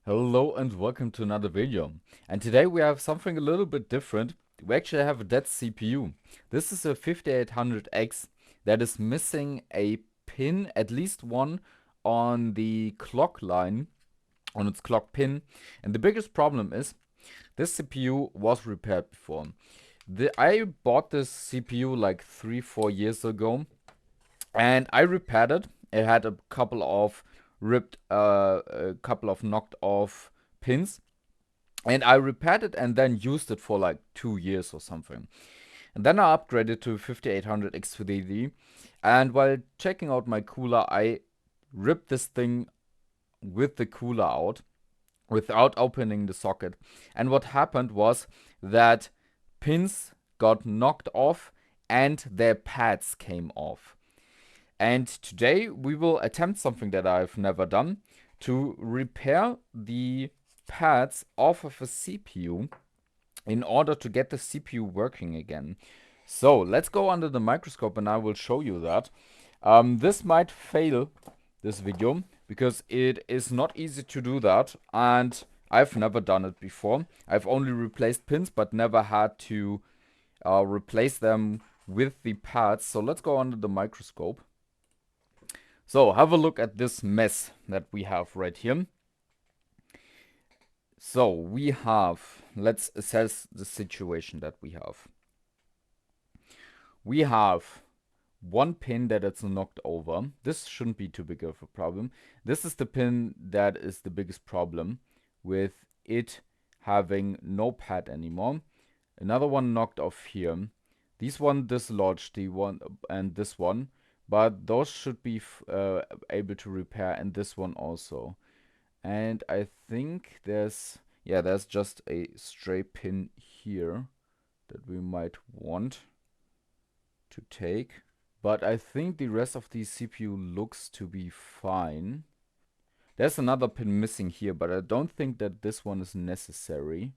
Hello and welcome to another video. And today we have something a little bit different. We actually have a dead CPU. This is a 5800X that is missing a pin, at least one, on the clock line, on its clock pin. And the biggest problem is this CPU was repaired before. I bought this CPU like 3-4 years ago and I repaired it. It had a couple of knocked off pins, and I repaired it and then used it for like 2 years or something. And then I upgraded to 5800X3D, and while checking out my cooler, I ripped this thing with the cooler out without opening the socket. And what happened was that pins got knocked off and their pads came off. And today we will attempt something that I've never done, to repair the pads off of a CPU in order to get the CPU working again. So let's go under the microscope and I will show you that. This might fail, this video, because it is not easy to do that and I've never done it before. I've only replaced pins but never had to replace them with the pads. So let's go under the microscope. So have a look at this mess that we have right here. So we have, let's assess the situation that we have. We have one pin that is knocked over. This shouldn't be too big of a problem. This is the pin that is the biggest problem, with it having no pad anymore. Another one knocked off here. This one dislodged, the one and this one. But those should be able to repair, and this one also. And I think there's just a stray pin here that we might want to take. But I think the rest of the CPU looks to be fine. There's another pin missing here, but I don't think that this one is necessary.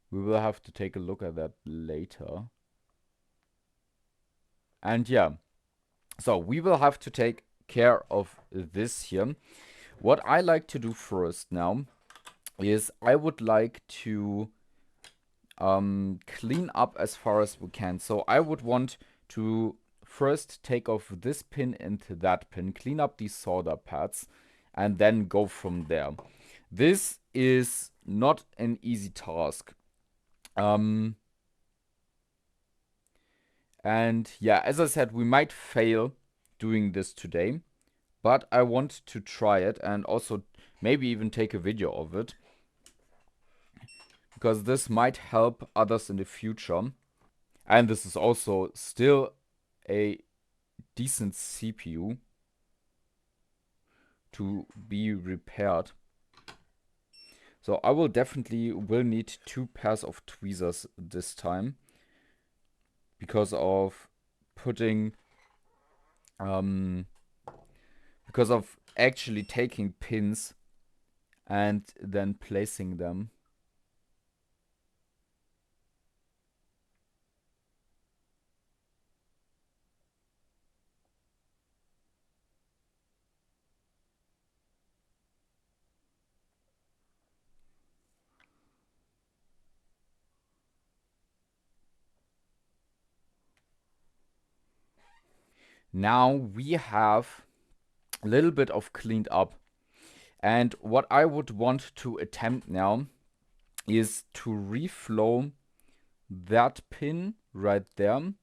We will have to take a look at that later. And yeah. So we will have to take care of this here. What I like to do first now is I would like to clean up as far as we can. So I would want to first take off this pin and that pin, clean up these solder pads, and then go from there. This is not an easy task. And yeah, as I said, we might fail doing this today, but I want to try it and also maybe even take a video of it, because this might help others in the future. And this is also still a decent CPU to be repaired. So I will need 2 pairs of tweezers this time, because of actually taking pins and then placing them. Now we have a little bit of cleaned up. And what I would want to attempt now is to reflow that pin right there.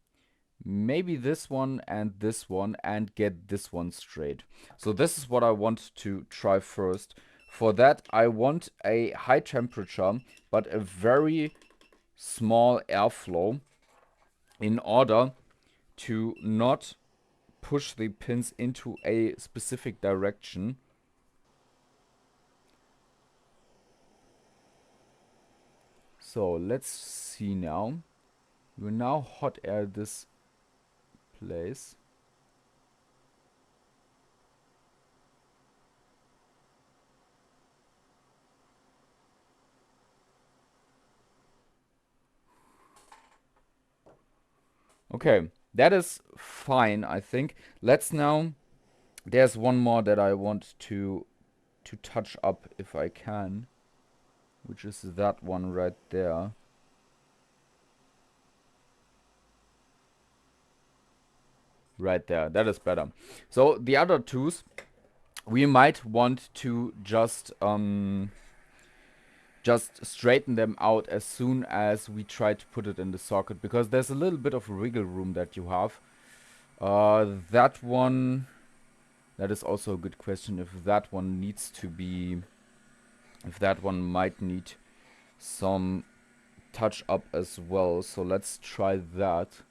Maybe this one, and get this one straight. So this is what I want to try first. For that, I want a high temperature, but a very small airflow in order to not push the pins into a specific direction. So let's see now. We will now hot air this place. Okay, that is fine, I think. Let's now, there's one more that I want to to touch up if I can, which is that one right there. Right there, that is better. So the other twos, we might want to just straighten them out as soon as we try to put it in the socket, because there's a little bit of wriggle room that you have. That one, that is also a good question, if that one needs to be, if that one might need some touch up as well. So let's try that.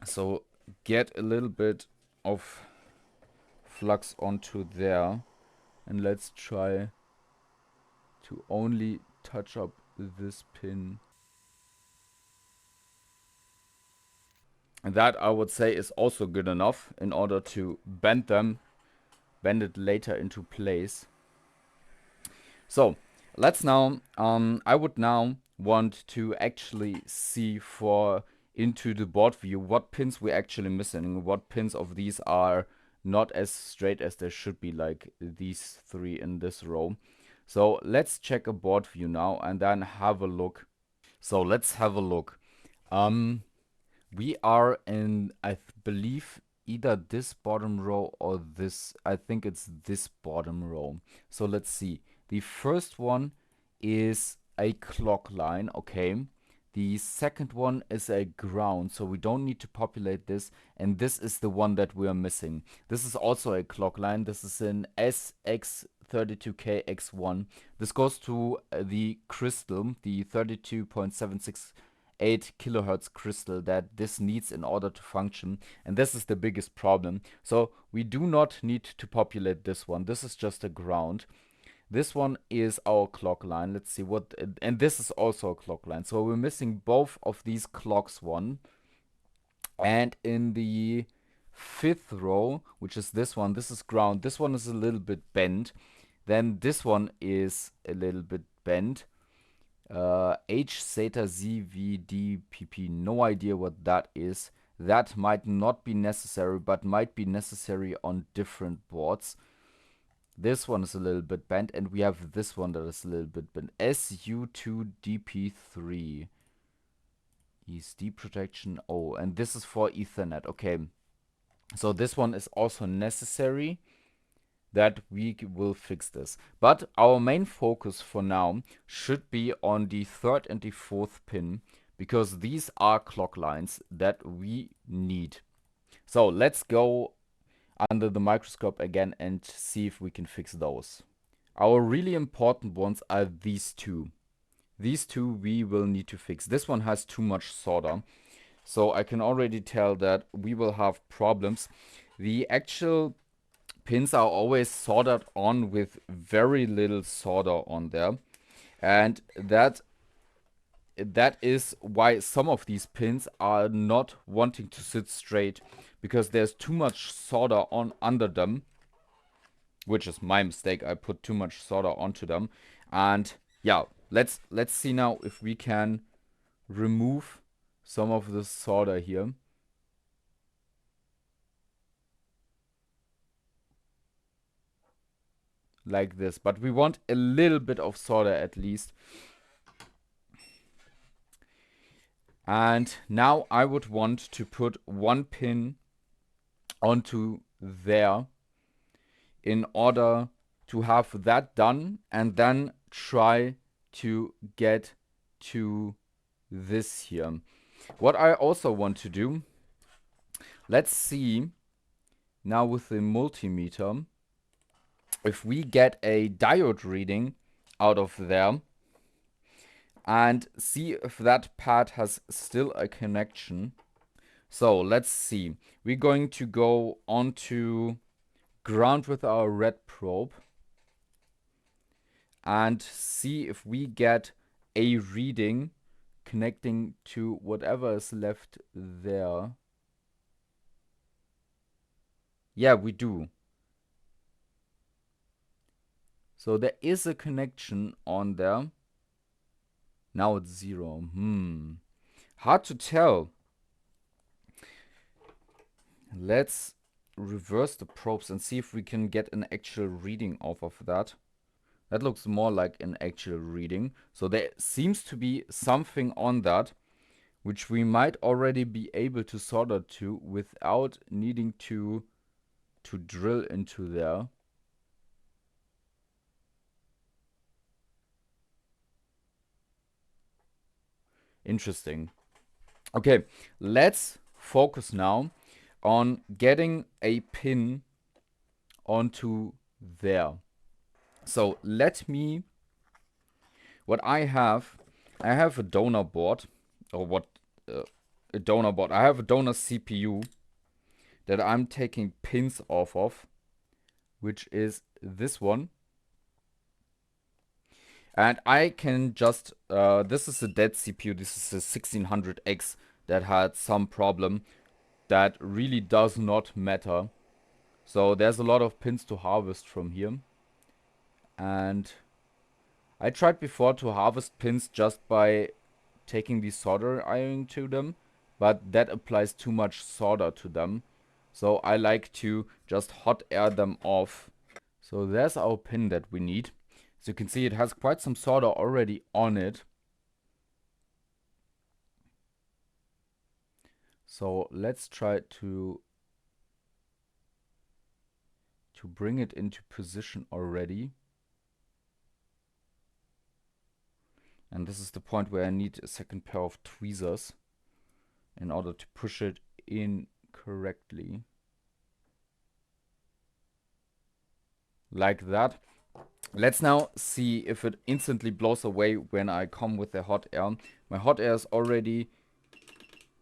So get a little bit of flux onto there, and let's try to only touch up this pin. And that, I would say, is also good enough in order to bend it later into place. So let's now, I would now want to actually see into the board view what pins we're actually missing, what pins of these are not as straight as they should be, like these three in this row. So let's check a board view now and then have a look. So let's have a look. We are in, I believe, either this bottom row or this. I think it's this bottom row. So let's see. The first one is a clock line, okay. The second one is a ground, so we don't need to populate this. And this is the one that we are missing. This is also a clock line. This is an SX32KX1. This goes to the crystal, the 32.768 kilohertz crystal that this needs in order to function. And this is the biggest problem. So we do not need to populate this one. This is just a ground. This one is our clock line. Let's see what, and this is also a clock line. So we're missing both of these clocks one. And in the fifth row, which is this one, this is ground. This one is a little bit bent. Then this one is a little bit bent. H zeta ZVDPP, no idea what that is. That might not be necessary, but might be necessary on different boards. This one is a little bit bent, and we have this one that is a little bit bent. SU2DP3 is deep protection. Oh, and this is for Ethernet. Okay, so this one is also necessary. That we will fix this. But our main focus for now should be on the third and the fourth pin, because these are clock lines that we need. So let's go under the microscope again and see if we can fix those. Our really important ones are these two. These two we will need to fix. This one has too much solder, so I can already tell that we will have problems. The actual pins are always soldered on with very little solder on there, and that is why some of these pins are not wanting to sit straight, because there's too much solder on under them, which is my mistake. I put too much solder onto them. And yeah, let's see now if we can remove some of the solder here. Like this, but we want a little bit of solder at least. And now I would want to put one pin onto there in order to have that done, and then try to get to this here. What I also want to do, let's see now with the multimeter, if we get a diode reading out of there and see if that pad has still a connection. So let's see. We're going to go onto ground with our red probe and see if we get a reading connecting to whatever is left there. Yeah, we do. So there is a connection on there. Now it's 0. Hard to tell. Let's reverse the probes and see if we can get an actual reading off of that. That looks more like an actual reading. So there seems to be something on that which we might already be able to solder to without needing to drill into there. Interesting. Okay, let's focus now on getting a pin onto there. So what I have a donor board, or a donor board. I have a donor CPU that I'm taking pins off of, which is this one. And I can just, this is a dead CPU, this is a 1600X that had some problem that really does not matter. So there's a lot of pins to harvest from here. And I tried before to harvest pins just by taking the solder iron to them, but that applies too much solder to them. So I like to just hot air them off. So there's our pin that we need. As you can see, it has quite some solder already on it. So let's try to bring it into position already. And this is the point where I need a second pair of tweezers in order to push it in correctly. Like that. Let's now see if it instantly blows away when I come with the hot air. My hot air is already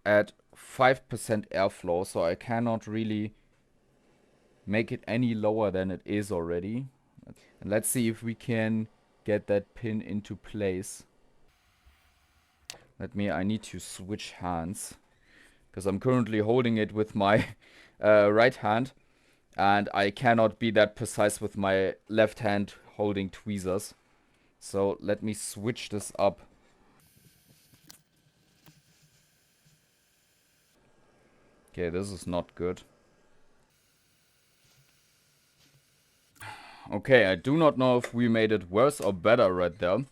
at 5% airflow, so I cannot really make it any lower than it is already. And let's see if we can get that pin into place. I need to switch hands, because I'm currently holding it with my right hand, and I cannot be that precise with my left hand holding tweezers. So let me switch this up. Okay, this is not good. Okay, I do not know if we made it worse or better right there.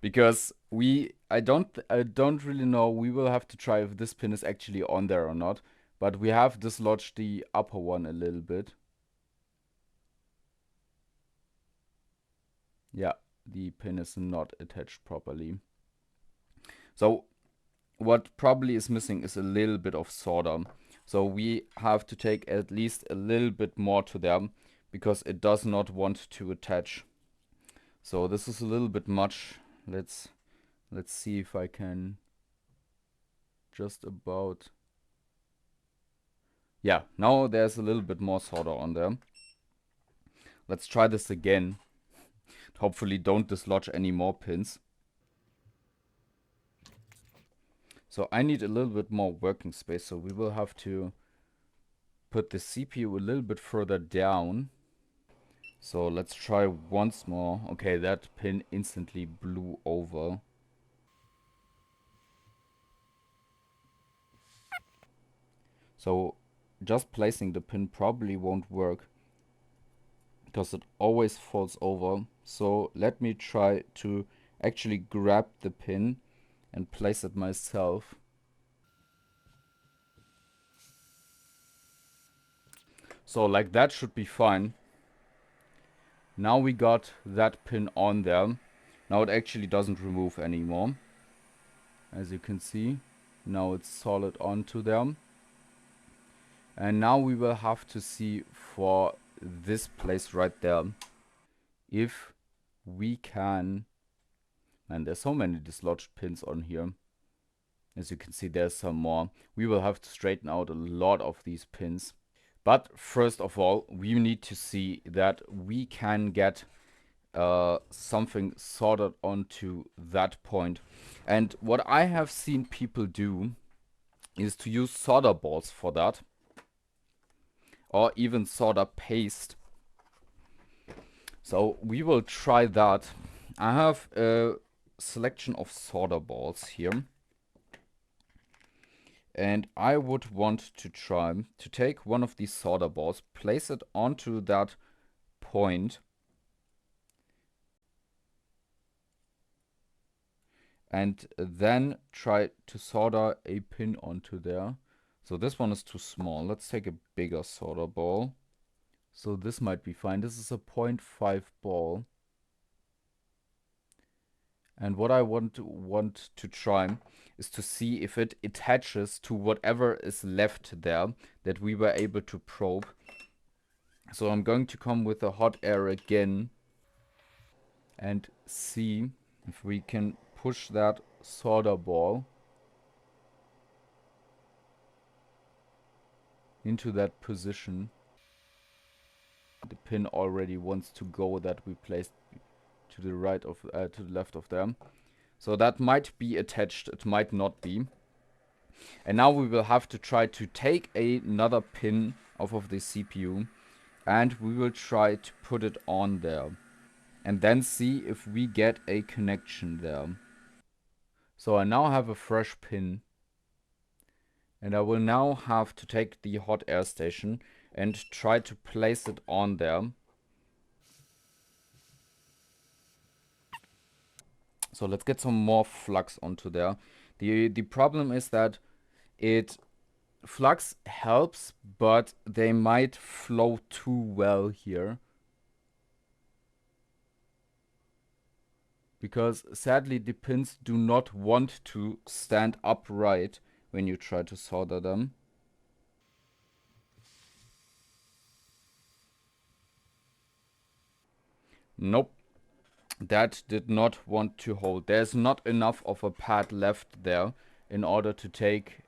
Because I don't really know. We will have to try if this pin is actually on there or not. But we have dislodged the upper one a little bit. Yeah, the pin is not attached properly. So what probably is missing is a little bit of solder. So we have to take at least a little bit more to them, because it does not want to attach. So this is a little bit much. Let's see if I can just about... Yeah, now there's a little bit more solder on there. Let's try this again. Hopefully don't dislodge any more pins. So I need a little bit more working space, so we will have to put the CPU a little bit further down. So let's try once more. Okay, that pin instantly blew over. So just placing the pin probably won't work, because it always falls over. So let me try to actually grab the pin and place it myself. So like that should be fine. Now we got that pin on there. Now it actually doesn't remove anymore. As you can see, now it's solid onto them. And now we will have to see for this place right there if we can... And there's so many dislodged pins on here. As you can see, there's some more. We will have to straighten out a lot of these pins. But first of all, we need to see that we can get something soldered onto that point. And what I have seen people do is to use solder balls for that, or even solder paste. So we will try that. I have a selection of solder balls here. And I would want to try to take one of these solder balls, place it onto that point, and then try to solder a pin onto there. So this one is too small. Let's take a bigger solder ball. So this might be fine. This is a 0.5 ball. And what I want to try is to see if it attaches to whatever is left there that we were able to probe. So I'm going to come with the hot air again and see if we can push that solder ball into that position. The pin already wants to go that we placed to the right of to the left of them. So that might be attached, it might not be. And now we will have to try to take another pin off of the CPU and we will try to put it on there and then see if we get a connection there. So I now have a fresh pin and I will now have to take the hot air station and try to place it on there. So let's get some more flux onto there. The problem is that flux helps, but they might flow too well here. Because sadly the pins do not want to stand upright when you try to solder them. Nope. That did not want to hold. There's not enough of a pad left there in order to take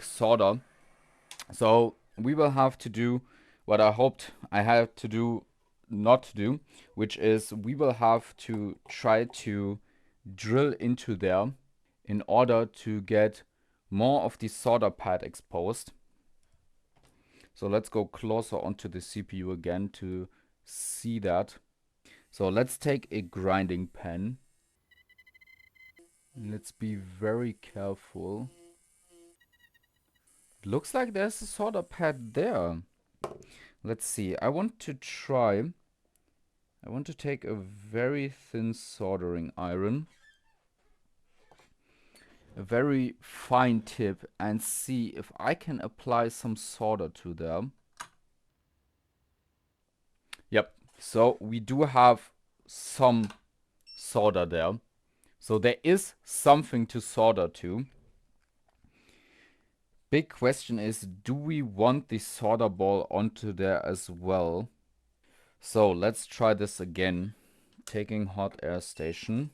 solder. So we will have to do what I hoped I had to do not to do, which is we will have to try to drill into there in order to get more of the solder pad exposed. So let's go closer onto the CPU again to see that. So let's take a grinding pen. Let's be very careful. Looks like there's a solder pad there. Let's see. I want to take a very thin soldering iron, a very fine tip, and see if I can apply some solder to there. Yep. So we do have some solder there. So there is something to solder to. Big question is, do we want the solder ball onto there as well? So let's try this again. Taking hot air station.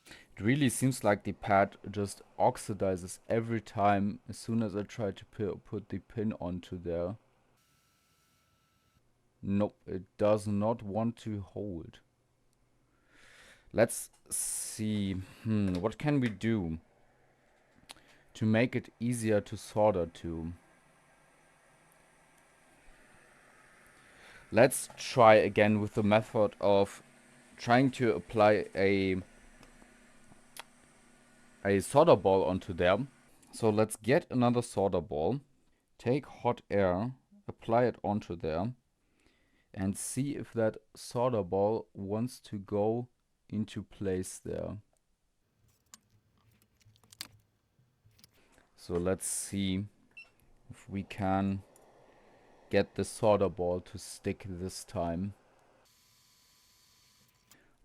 It really seems like the pad just oxidizes every time as soon as I try to put the pin onto there. Nope, it does not want to hold. Let's see. What can we do to make it easier to solder to? Let's try again with the method of trying to apply a solder ball onto there. So let's get another solder ball, take hot air, apply it onto there, and see if that solder ball wants to go into place there. So let's see if we can get the solder ball to stick this time.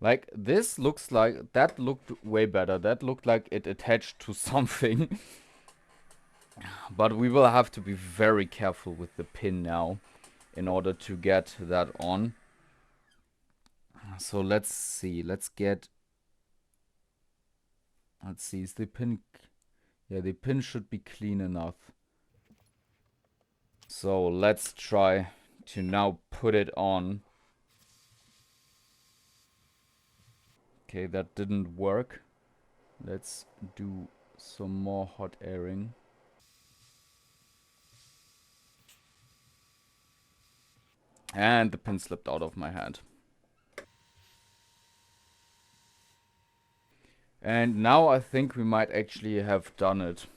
Like, this looks like, that looked way better. That looked like it attached to something. But we will have to be very careful with the pin now in order to get that on. So let's see. Let's see, is the pin... Yeah, the pin should be clean enough. So let's try to now put it on. Okay, that didn't work. Let's do some more hot airing. And the pin slipped out of my hand. And now I think we might actually have done it.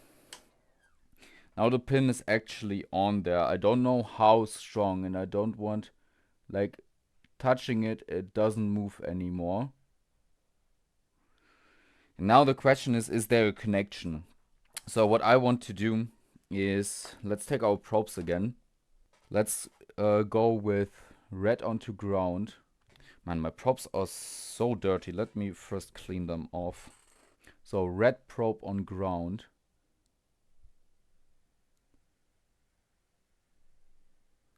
Now the pin is actually on there. I don't know how strong, and I don't want, like, touching it, it doesn't move anymore. And now the question is there a connection? So what I want to do is, let's take our probes again. Let's go with red onto ground. Man, my probes are so dirty. Let me first clean them off. So red probe on ground.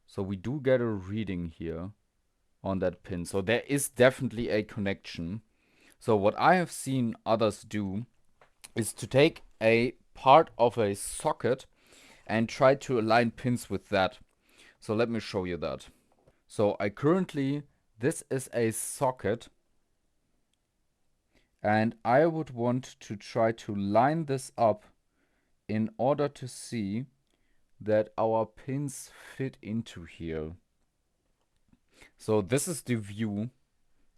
So we do get a reading here on that pin. So there is definitely a connection. So what I have seen others do is to take a part of a socket and try to align pins with that. So let me show you that. So this is a socket, and I would want to try to line this up in order to see that our pins fit into here. So this is the view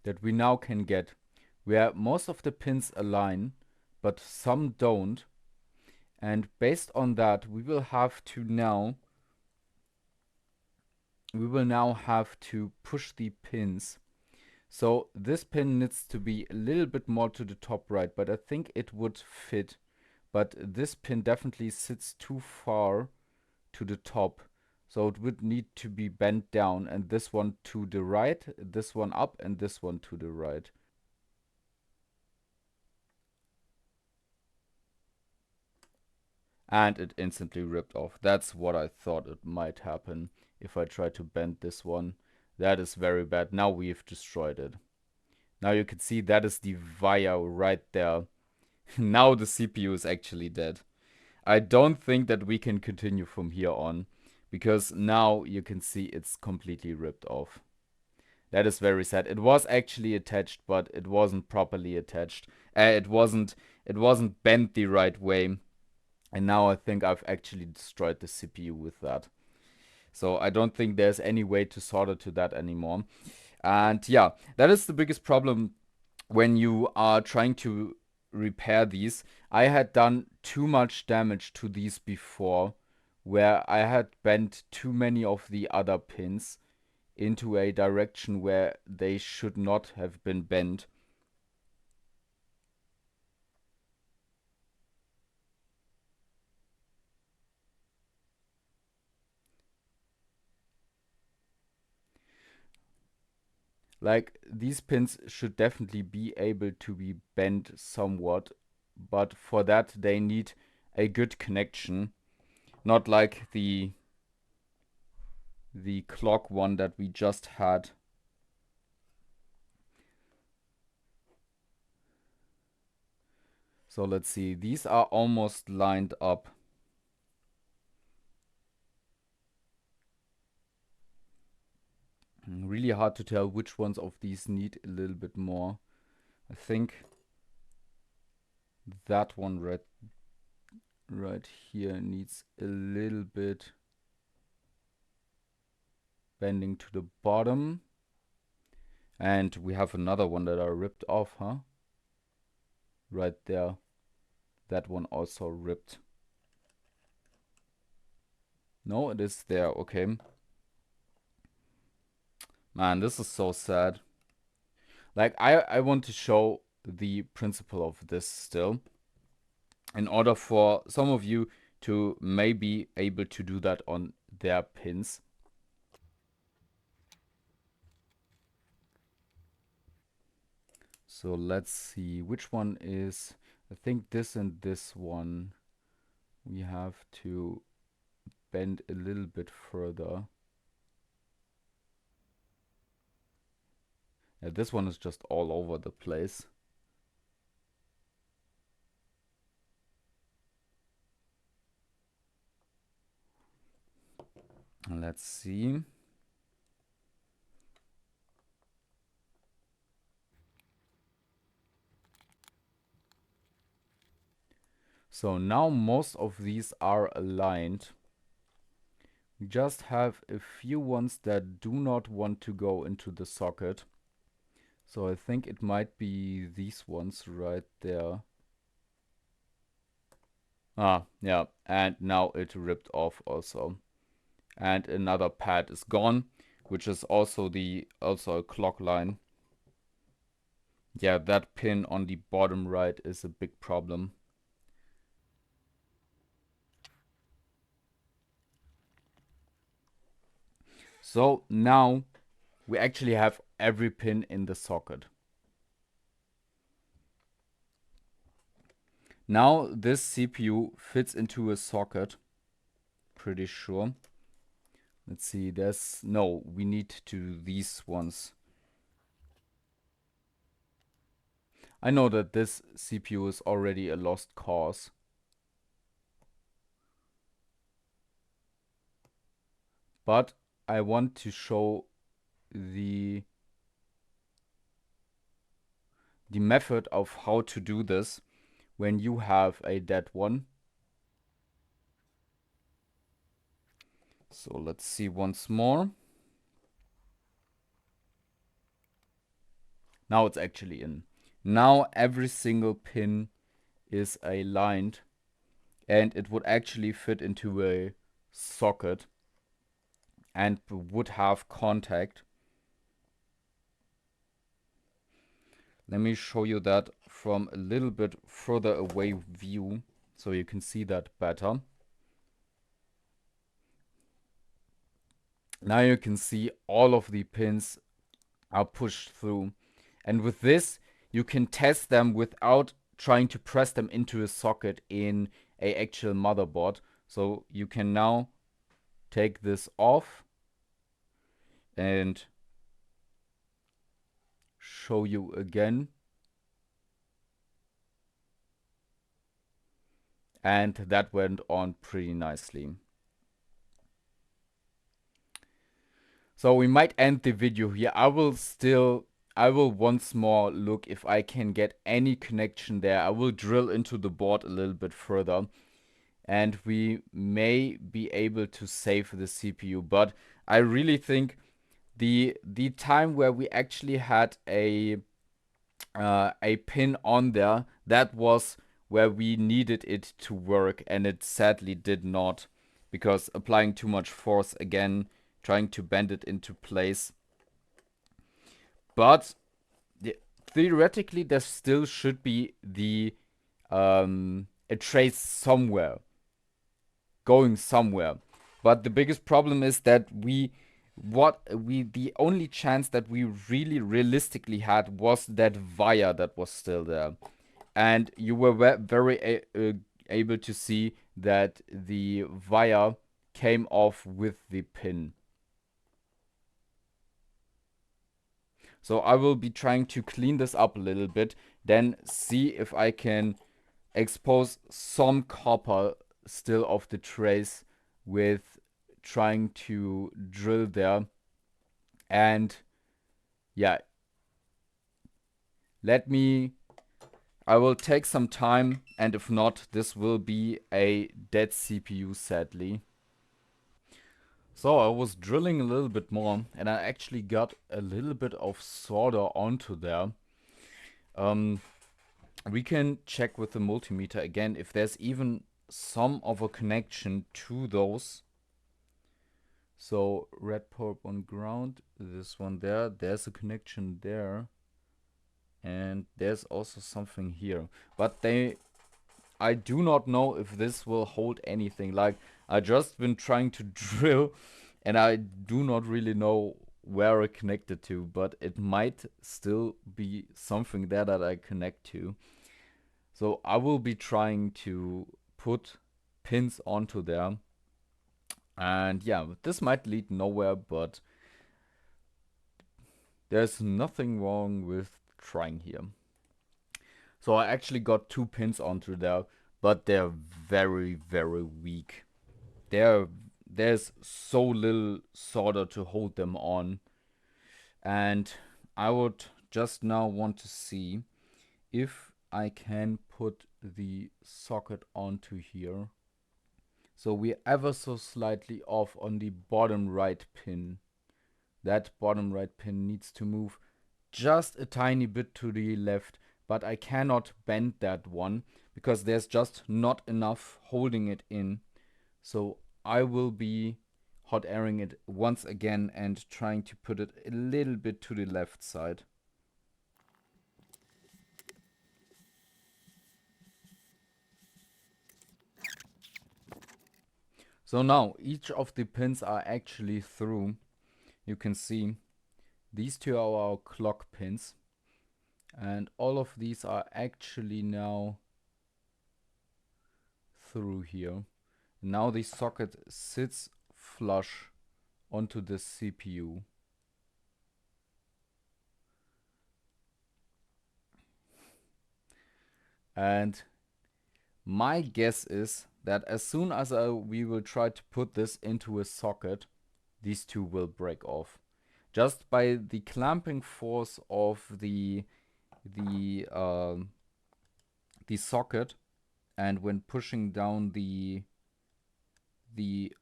that we now can get, where most of the pins align, but some don't. And based on that, we will now have to push the pins. So this pin needs to be a little bit more to the top right, but I think it would fit. But this pin definitely sits too far to the top. So it would need to be bent down, and this one to the right, this one up, and this one to the right. And it instantly ripped off. That's what I thought it might happen if I try to bend this one. That is very bad. Now we've destroyed it. Now you can see that is the via right there. Now the CPU is actually dead. I don't think that we can continue from here on, because now you can see it's completely ripped off. That is very sad. It was actually attached, but it wasn't properly attached. It wasn't bent the right way. And now I think I've actually destroyed the CPU with that. So I don't think there's any way to solder to that anymore. And yeah, that is the biggest problem when you are trying to repair these. I had done too much damage to these before, where I had bent too many of the other pins into a direction where they should not have been bent. Like, these pins should definitely be able to be bent somewhat, but for that they need a good connection, not like the clock one that we just had. So let's see, these are almost lined up. Really hard to tell which ones of these need a little bit more. I think that one right here needs a little bit bending to the bottom. And we have another one that are ripped off, huh? Right there. That one also ripped. No, it is there, okay. Man, this is so sad. Like, I want to show the principle of this still, in order for some of you to maybe able to do that on their pins. So let's see, which one is, I think this and this one, we have to bend a little bit further. Yeah, this one is just all over the place. Let's see. So now most of these are aligned. We just have a few ones that do not want to go into the socket. So I think it might be these ones right there. Ah, yeah, and now it ripped off also. And another pad is gone, which is also a clock line. Yeah, that pin on the bottom right is a big problem. So now we actually have every pin in the socket. Now this CPU fits into a socket, pretty sure. Let's see, we need to these ones. I know that this CPU is already a lost cause. But I want to show the method of how to do this when you have a dead one. So let's see once more. Now it's actually in. Now every single pin is aligned and it would actually fit into a socket and would have contact. Let me show you that from a little bit further away view so you can see that better. Now you can see all of the pins are pushed through. And with this, you can test them without trying to press them into a socket in a actual motherboard. So you can now take this off and show you again. And that went on pretty nicely. So we might end the video here. I will once more look if I can get any connection there. I will drill into the board a little bit further. And we may be able to save the CPU. But I really think the time where we actually had a pin on there, that was where we needed it to work, and it sadly did not, because applying too much force again, trying to bend it into place. But theoretically, there still should be a trace somewhere, going somewhere. But the biggest problem is that the only chance that we really realistically had was that wire that was still there. And you were very able to see that the wire came off with the pin. So I will be trying to clean this up a little bit, then see if I can expose some copper still of the trace with trying to drill there. And yeah, I will take some time, and if not, this will be a dead CPU, sadly. So I was drilling a little bit more, and I actually got a little bit of solder onto there. We can check with the multimeter again if there's even some of a connection to those. So red probe on ground, this one there's a connection there. And there's also something here. But I do not know if this will hold anything. Like, I just been trying to drill and I do not really know where I connected to, but it might still be something there that I connect to. So I will be trying to put pins onto there. And yeah, this might lead nowhere, but there's nothing wrong with trying here. So I actually got 2 pins onto there, but they're very, very weak. There's so little solder to hold them on. And I would just now want to see if I can put the socket onto here. So we're ever so slightly off on the bottom right pin. That bottom right pin needs to move just a tiny bit to the left, but I cannot bend that one because there's just not enough holding it in. So I will be hot airing it once again and trying to put it a little bit to the left side. So now each of the pins are actually through. You can see these two are our clock pins, and all of these are actually now through here. Now the socket sits flush onto the CPU. And my guess is that as soon as we will try to put this into a socket, these two will break off. Just by the clamping force of the socket, and when pushing down the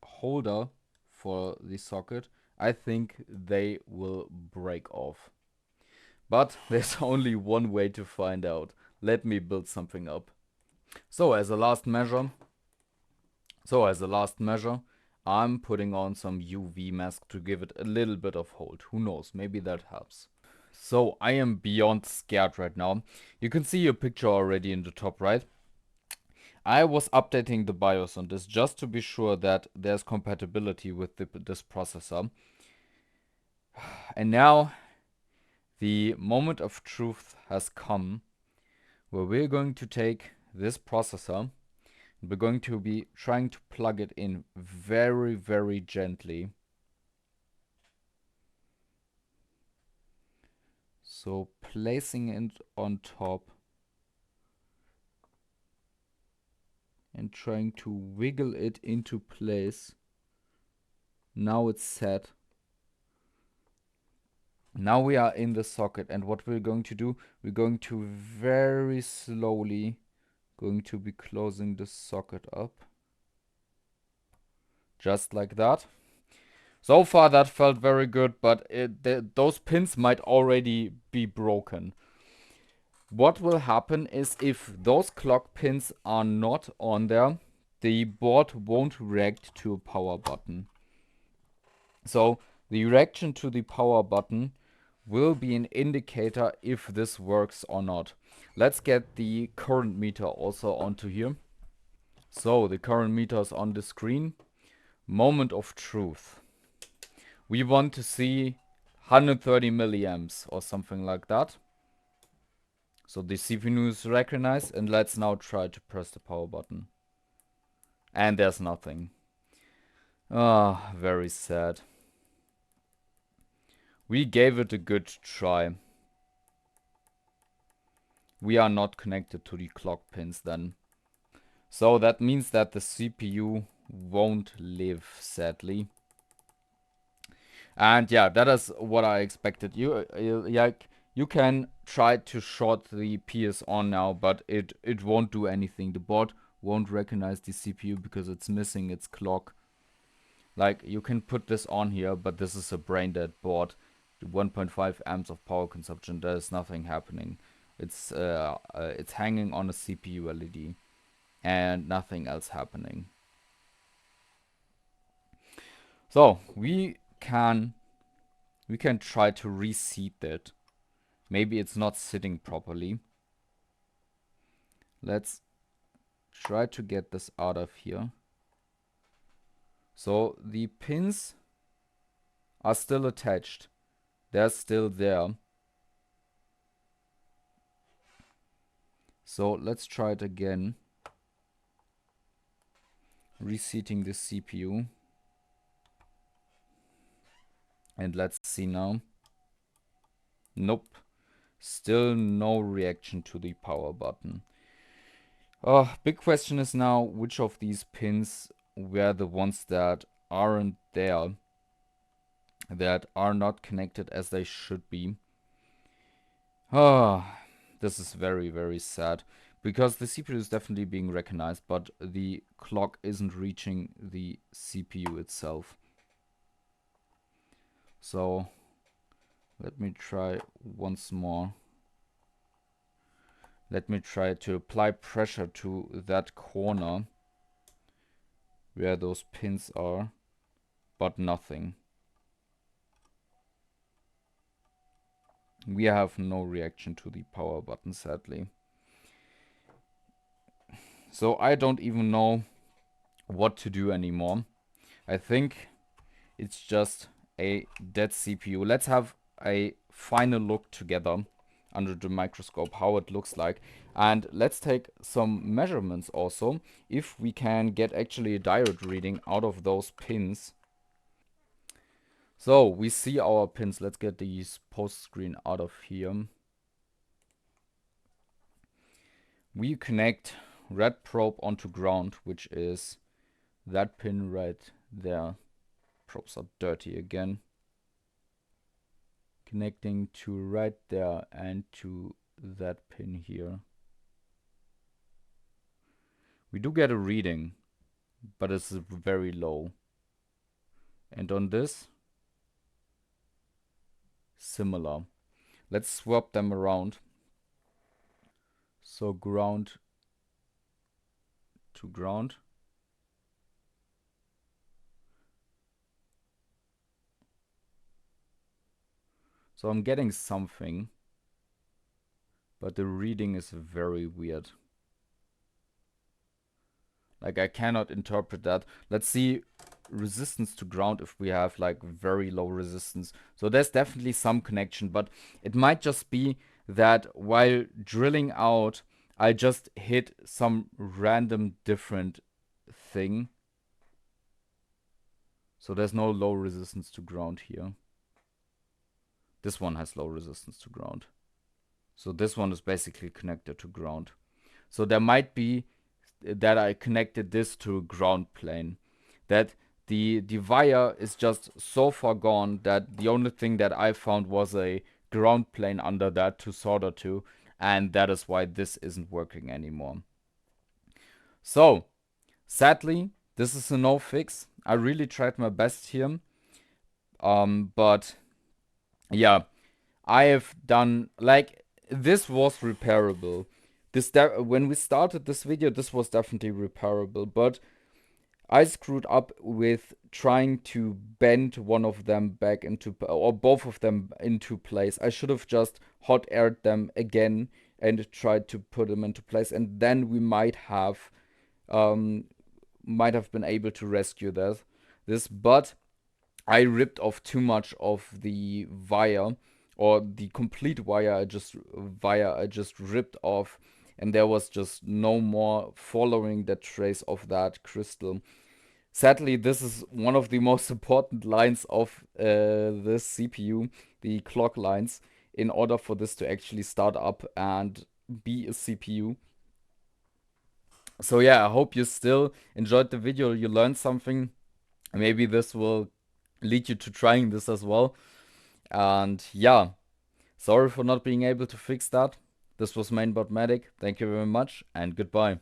holder for the socket, I think they will break off. But there's only one way to find out. Let me build something up. So as a last measure, I'm putting on some UV mask to give it a little bit of hold. Who knows, maybe that helps. So I am beyond scared right now. You can see your picture already in the top right. I was updating the BIOS on this just to be sure that there's compatibility with this processor. And now the moment of truth has come, where we're going to take this processor, we're going to be trying to plug it in very, very gently. So placing it on top and trying to wiggle it into place. Now it's set. Now we are in the socket, and what we're going to do, we're going to very slowly going to be closing the socket up. Just like that. So far that felt very good, but those pins might already be broken. What will happen is if those clock pins are not on there, the board won't react to a power button. So the reaction to the power button will be an indicator if this works or not. Let's get the current meter also onto here. So the current meter is on the screen. Moment of truth. We want to see 130 milliamps or something like that. So the CPU is recognized, and let's now try to press the power button. And there's nothing. Ah, very sad. We gave it a good try. We are not connected to the clock pins then. So that means that the CPU won't live, sadly. And yeah, that is what I expected. You can try to short the PS on now, but it won't do anything. The board won't recognize the CPU because it's missing its clock. Like, you can put this on here, but this is a brain dead board. 1.5 amps of power consumption. There is nothing happening. It's hanging on a CPU LED, and nothing else happening. So we can try to reseat it. Maybe it's not sitting properly. Let's try to get this out of here. So the pins are still attached. They're still there. So let's try it again. Reseating the CPU. And let's see now. Nope. Still no reaction to the power button. Big question is now, which of these pins were the ones that aren't there, that are not connected as they should be. This is very, very sad, because the CPU is definitely being recognized, but the clock isn't reaching the CPU itself. So Let me try once more. Let me try to apply pressure to that corner where those pins are, but nothing. We have no reaction to the power button, sadly. So I don't even know what to do anymore. I think it's just a dead CPU. Let's have a final look together under the microscope, how it looks like. And let's take some measurements also, if we can get actually a diode reading out of those pins. So we see our pins. Let's get these post screen out of here. We connect red probe onto ground, which is that pin right there. Probes are dirty again. Connecting to right there and to that pin here. We do get a reading, but it's very low. And on this, similar. Let's swap them around. So ground to ground. So I'm getting something, but the reading is very weird. Like, I cannot interpret that. Let's see resistance to ground if we have like very low resistance. So there's definitely some connection, but it might just be that while drilling out, I just hit some random different thing. So there's no low resistance to ground here. This one has low resistance to ground. So this one is basically connected to ground. So there might be that I connected this to a ground plane. That the wire is just so far gone that the only thing that I found was a ground plane under that to solder to. And that is why this isn't working anymore. So, sadly, this is a no fix. I really tried my best here. But yeah, I have done, like, this was repairable. When we started this video, this was definitely repairable, but I screwed up with trying to bend one of them back into, or both of them into place. I should have just hot aired them again and tried to put them into place, and then we might have been able to rescue this, but I ripped off too much of the wire, or the complete wire I just ripped off, and there was just no more following the trace of that crystal. Sadly, this is one of the most important lines of this CPU, the clock lines, in order for this to actually start up and be a CPU. So yeah, I hope you still enjoyed the video, you learned something. Maybe this will lead you to trying this as well. And yeah, sorry for not being able to fix that. This was Mainboardmatic. Thank you very much, and goodbye.